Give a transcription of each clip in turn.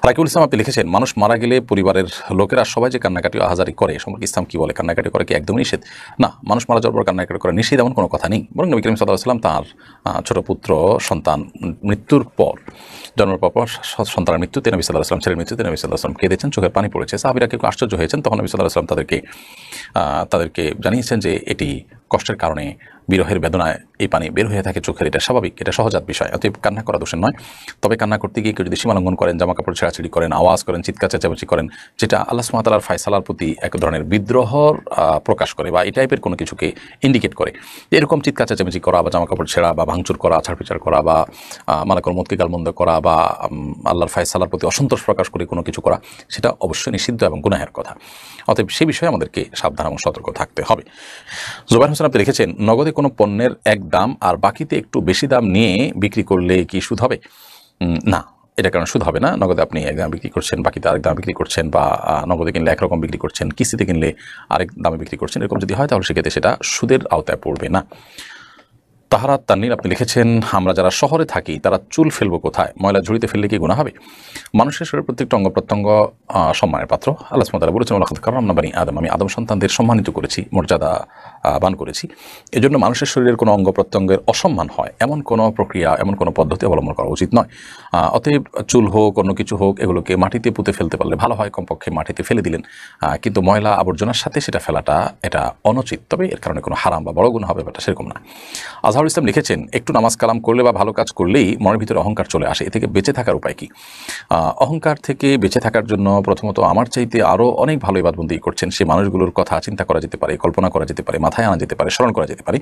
রাকিবুল ইসলাম আপনি লিখেছেন, মানুষ মারা গেলে পরিবারের লোকেরা সবাই যে কান্নাকাটি আহাজারি করে সম্পর্কে ইসলাম কি বলে? কান্নাকাটি করে কি একদমই নিষেধ? না, মানুষ মারা যাওয়ার পর কান্নাকাটি করে নিষেধ এমন কোনো কথা নেই। বরং নবী করিম সাল্লাল্লাহু আলাইহি ওয়াসাল্লাম তাঁর ছোট পুত্র সন্তান মৃত্যুর পর, জন্মের পর সন্তানের মৃত্যুতে নবী সাল্লাল্লাহু আলাইহি ওয়াসাল্লাম, ছেলের মৃত্যুতে নবী সাল্লাল্লাহু আলাইহি ওয়াসাল্লাম কেঁদেছেন, চোখের পানি পড়েছে। সাহাবীরা কেউ আশ্চর্য হয়েছেন। তখন নবী সাল্লাল্লাহু আলাইহি ওয়াসাল্লাম তাদেরকে জানিয়েছেন যে এটি কষ্টের কারণে, বিরহের বেদনায় এই পানি বের হয়ে থাকে চোখের, এটা স্বাভাবিক, এটা সহজাত বিষয়। অতএব কান্না করা দোষের নয়। তবে কান্না করতে গিয়ে কেউ যদি সীমালঙ্ঘন করেন, জামা কাপড় ছেঁড়াছিড়ি করেন, আওয়াজ করেন, চিৎকার চেঁচামেচি করেন, যেটা আল্লাহ সুবহানাহু ওয়া তাআলার ফায়সালার প্রতি এক ধরনের বিদ্রোহর প্রকাশ করে বা এই টাইপের কোনো কিছুকে ইন্ডিকেট করে, এরকম চিৎকার চেঁচামেচি করা বা জামা কাপড় ছেঁড়া বা ভাঙচুর করা, ছাড়পিচার করা বা মালাকুল মউতকে গালমন্দ করা বা আল্লাহর ফায়সালার প্রতি অসন্তোষ প্রকাশ করে কোনো কিছু করা, সেটা অবশ্যই নিষিদ্ধ এবং গুনাহের কথা। অতএব সে বিষয়ে আমাদেরকে সাবধান এবং সতর্ক থাকতে হবে। জুবাইর হোসেন আপনি লিখেছেন, নগদে কোনো পণ্যের এক দাম আর বাকিতে একটু বেশি দাম নিয়ে বিক্রি করলে কি সুদ হবে? না, এটা কারণ সুদ হবে না। নগদে আপনি এক দাম বিক্রি করছেন, বাকিতে আরেক দাম বিক্রি করছেন, বা নগদে কিনলে একরকম বিক্রি করছেন, কিস্তিতে কিনলে আরেক দামে বিক্রি করছেন, এরকম যদি হয় তাহলে সেক্ষেত্রে সেটা সুদের আওতায় পড়বে না। তাহারাত তাননীর আপনি লিখেছেন, আমরা যারা শহরে থাকি তারা চুল ফেলবো কোথায়? ময়লা ঝুড়িতে ফেললে কি গুনাহ হবে? মানুষের শরীরের প্রত্যেকটা অঙ্গ প্রত্যঙ্গ সম্মানের পাত্র। আল্লাহ সুবহানাহু ওয়া তাআলা বলেছেন, ওয়ালাকাদ কাররামনা বানি আদম, আমি আদম সন্তানদের সম্মানিত করেছি, মর্যাদা বান করেছি। এজন্য মানুষের শরীরের কোনো অঙ্গ প্রত্যঙ্গের অসম্মান হয় এমন কোনো প্রক্রিয়া, এমন কোনো পদ্ধতি অবলম্বন করা উচিত নয়। অতএব চুল হোক, অন্য কিছু হোক, এগুলোকে মাটিতে পুঁতে ফেলতে পারলে ভালো হয়, কমপক্ষে মাটিতে ফেলে দিলেন। কিন্তু ময়লা আবর্জনার সাথে সেটা ফেলাটা এটা অনুচিত। তবে এর কারণে কোনো হারাম বা বড় গুনাহ হবে ব্যাপারটা সেরকম না। আজহারুল ইসলাম লিখেছেন, একটু নামাজ কালাম করলে বা ভালো কাজ করলেই মনের ভিতরে অহংকার চলে আসে, এ থেকে বেঁচে থাকার উপায় কি? অহংকার থেকে বেঁচে থাকার জন্য প্রথমত আমার চাইতে আরও অনেক ভালো ইবাদতবন্দি করছেন সে মানুষগুলোর কথা চিন্তা করা যেতে পারে, কল্পনা করা যেতে পারে, মাথায় আনা যেতে পারে, স্মরণ করা যেতে পারে।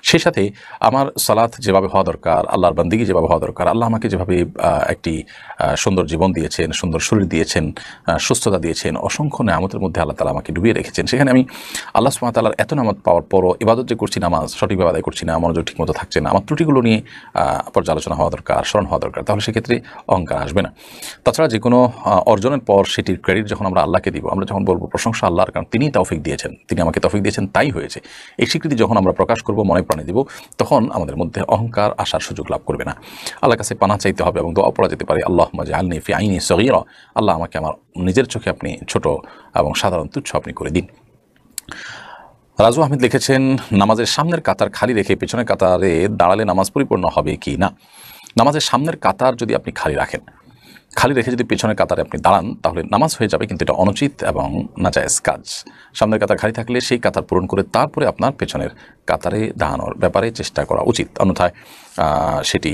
সেই সাথে আমার সালাত যেভাবে হওয়া দরকার, আল্লাহর বান্দিগি যেভাবে হওয়া দরকার, আল্লাহ আমাকে যেভাবে একটি সুন্দর জীবন দিয়েছেন, সুন্দর শরীর দিয়েছেন, সুস্থতা দিয়েছেন, অসংখ্য নেয়ামতের মধ্যে আল্লাহ তাআলা আমাকে ডুবিয়ে রেখেছেন, সেখানে আমি আল্লাহ সুবহানাহু ওয়া তাআলার এত নেয়ামত পাওয়ার পরও ইবাদত যে করছি, নামাজ সঠিকভাবে আদায় করছি না, মনোযোগ ঠিকমতো থাকছে না, আমার ত্রুটিগুলো নিয়ে পর্যালোচনা হওয়া দরকার, স্মরণ হওয়া দরকার, তাহলে সেক্ষেত্রে অহংকার আসবে না। তাছাড়া যে কোনো অর্জনের পর সেটির ক্রেডিট যখন আমরা আল্লাহকে দিব, আমরা যখন বলবো প্রশংসা আল্লাহর, কারণ তিনিই তৌফিক দিয়েছেন, তিনি আমাকে তৌফিক দিয়েছেন, তাই হয়েছে, এই স্বীকৃতি যখন আমরা প্রকাশ করবো, মনে প্রাণে দিব, তখন আমাদের মধ্যে অহংকার আসার সুযোগ লাভ করবে না। আল্লাহর কাছে পানাহ চাইতে হবে এবং দোয়া পড়া যেতে পারে, আল্লাহুম্মা জাআলনি ফি আইনি সগীরা, আল্লাহ আমাকে আমার নিজের চোখে আপনি ছোট এবং সাধারণ তুচ্ছ আপনি করে দিন। রাজু আহমেদ লিখেছেন, নামাজের সামনের কাতার খালি রেখে পেছনের কাতারে দাঁড়ালে নামাজ পরিপূর্ণ হবে কি না? নামাজের সামনের কাতার যদি আপনি খালি রাখেন, খালি রেখে যদি পেছনের কাতারে আপনি দাঁড়ান, তাহলে নামাজ হয়ে যাবে, কিন্তু এটা অনুচিত এবং নাজায়েজ কাজ। সামনের কাতার খালি থাকলে সেই কাতার পূরণ করে তারপরে আপনার পেছনের কাতারে দাঁড়ানোর ব্যাপারে চেষ্টা করা উচিত, অন্যথায় সেটি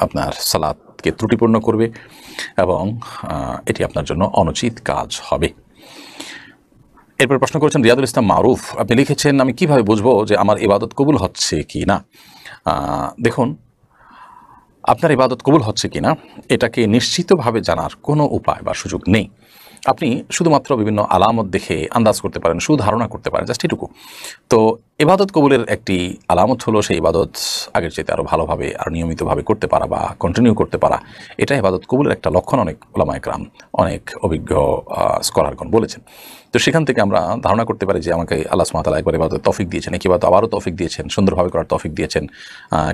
আপনার সালাতকে ত্রুটিপূর্ণ করবে এবং এটি আপনার জন্য অনুচিত কাজ হবে। এরপর প্রশ্ন করেছেন রিয়াদুল ইসলাম মারুফ, আপনি লিখেছেন, আমি কিভাবে বুঝবো যে আমার ইবাদত কবুল হচ্ছে কি না? দেখুন, আপনার ইবাদত কবুল হচ্ছে কিনা এটাকে নিশ্চিতভাবে জানার কোনো উপায় বা সুযোগ নেই। আপনি শুধুমাত্র বিভিন্ন আলামত দেখে আন্দাজ করতে পারেন, সুধারণা করতে পারেন, জাস্ট এটুকু। তো ইবাদত কবুলের একটি আলামত হলো সেই ইবাদত আগের চাইতে আরও ভালোভাবে আর নিয়মিতভাবে করতে পারা বা কন্টিনিউ করতে পারা। এটা ইবাদত কবুলের একটা লক্ষণ, অনেক উলামায়ে কেরাম, অনেক অভিজ্ঞ স্কলারগণ বলেছেন। তো সেখান থেকে আমরা ধারণা করতে পারি যে আমাকে আল্লাহ সুবহানাহু ওয়া তাআলা একবার ইবাদত তৌফিক দিয়েছেন, একই ইবাদত আবারও তৌফিক দিয়েছেন, সুন্দরভাবে করার তৌফিক দিয়েছেন,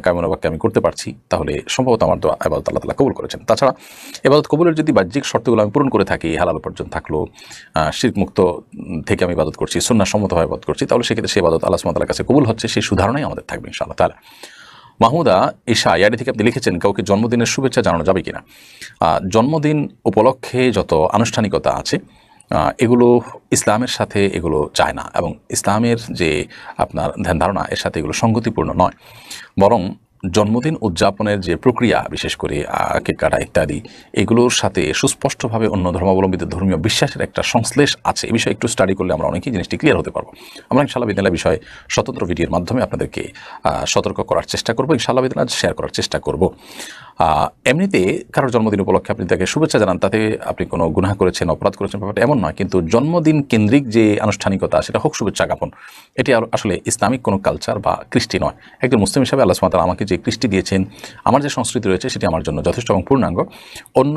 কায়মনোবাক্যে আমি করতে পারছি, তাহলে সম্ভবত আমার ইবাদত আল্লাহ তাআলা কবুল করেছেন। তাছাড়া ইবাদত কবুলের যদি বাহ্যিক শর্তগুলো আমি পূরণ করে থাকি, হালাল উপার্জন থাকলো, শিরক মুক্ত থেকে আমি ইবাদত করছি, সুন্নাহ সম্মতভাবে ইবাদত করছি, তাহলে সেক্ষেত্রে সেই ইবাদত আল্লাহ সুবহানাহু ওয়া তাআলার কাছে কবুল হচ্ছে, সেই সুধারণাই আমাদের থাকবে ইনশাআল্লাহ তাআলা। মাহমুদা ঈশা ইয়াডি থেকে আপনি লিখেছেন, কাউকে জন্মদিনের শুভেচ্ছা জানানো যাবে কিনা? জন্মদিন উপলক্ষে যত আনুষ্ঠানিকতা আছে এগুলো ইসলামের সাথে এগুলো যায় না, এবং ইসলামের যে আপনার ধ্যান ধারণা এর সাথে এগুলো সঙ্গতিপূর্ণ নয়। বরং জন্মদিন উদযাপনের যে প্রক্রিয়া, বিশেষ করে কেক কাটা ইত্যাদি, এগুলোর সাথে সুস্পষ্টভাবে অন্য ধর্মাবলম্বীদের ধর্মীয় বিশ্বাসের একটা সংশ্লেষ আছে। এই বিষয়ে একটু স্টাডি করলে আমরা অনেকেই জিনিসটি ক্লিয়ার হতে পারবো। আমরা ইনশাআল্লাহ বিদিনিল্লাহ বিষয়ে স্বতন্ত্র ভিডিওর মাধ্যমে আপনাদেরকে সতর্ক করার চেষ্টা করবো, ইনশাআল্লাহ বিদিনিল্লাহ শেয়ার করার চেষ্টা করব। এমনিতে কারোর জন্মদিন উপলক্ষে আপনি তাকে শুভেচ্ছা জানান, তাতে আপনি কোনো গুনাহ করেছেন, অপরাধ করেছেন, ব্যাপারটা এমন নয়। কিন্তু জন্মদিন কেন্দ্রিক যে আনুষ্ঠানিকতা, সেটা হোক শুভেচ্ছা জ্ঞাপন, এটি আসলে ইসলামিক কোনো কালচার বা কৃষ্টি নয়। একজন মুসলিম হিসাবে আল্লাহ সুবহানাহু ওয়া তাআলা আমাকে যে কৃষ্টি দিয়েছেন, আমার যে সংস্কৃতি রয়েছে, সেটি আমার জন্য যথেষ্ট এবং পূর্ণাঙ্গ। অন্য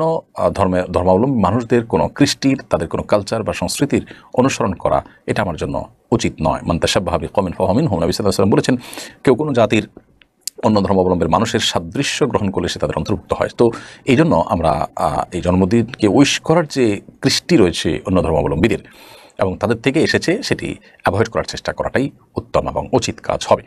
ধর্মাবলম্বী মানুষদের কোনো কৃষ্টির, তাদের কোনো কালচার বা সংস্কৃতির অনুসরণ করা, এটা আমার জন্য উচিত নয়। মান তাশাব্বাহা বিকওমিন ফাহুয়া মিনহুম, নবী সাল্লাল্লাহু আলাইহি ওয়াসাল্লাম বলেছেন, কেউ কোনো জাতির অন্য ধর্মাবলম্বীর মানুষের সাদৃশ্য গ্রহণ করলে সে তাদের অন্তর্ভুক্ত হয়। তো এই জন্য আমরা এই জন্মদিনকে উইশ করার যে কৃষ্টি রয়েছে অন্য ধর্মাবলম্বীদের এবং তাদের থেকে এসেছে সেটি অ্যাভয়েড করার চেষ্টা করাটাই উত্তম এবং উচিত কাজ হবে।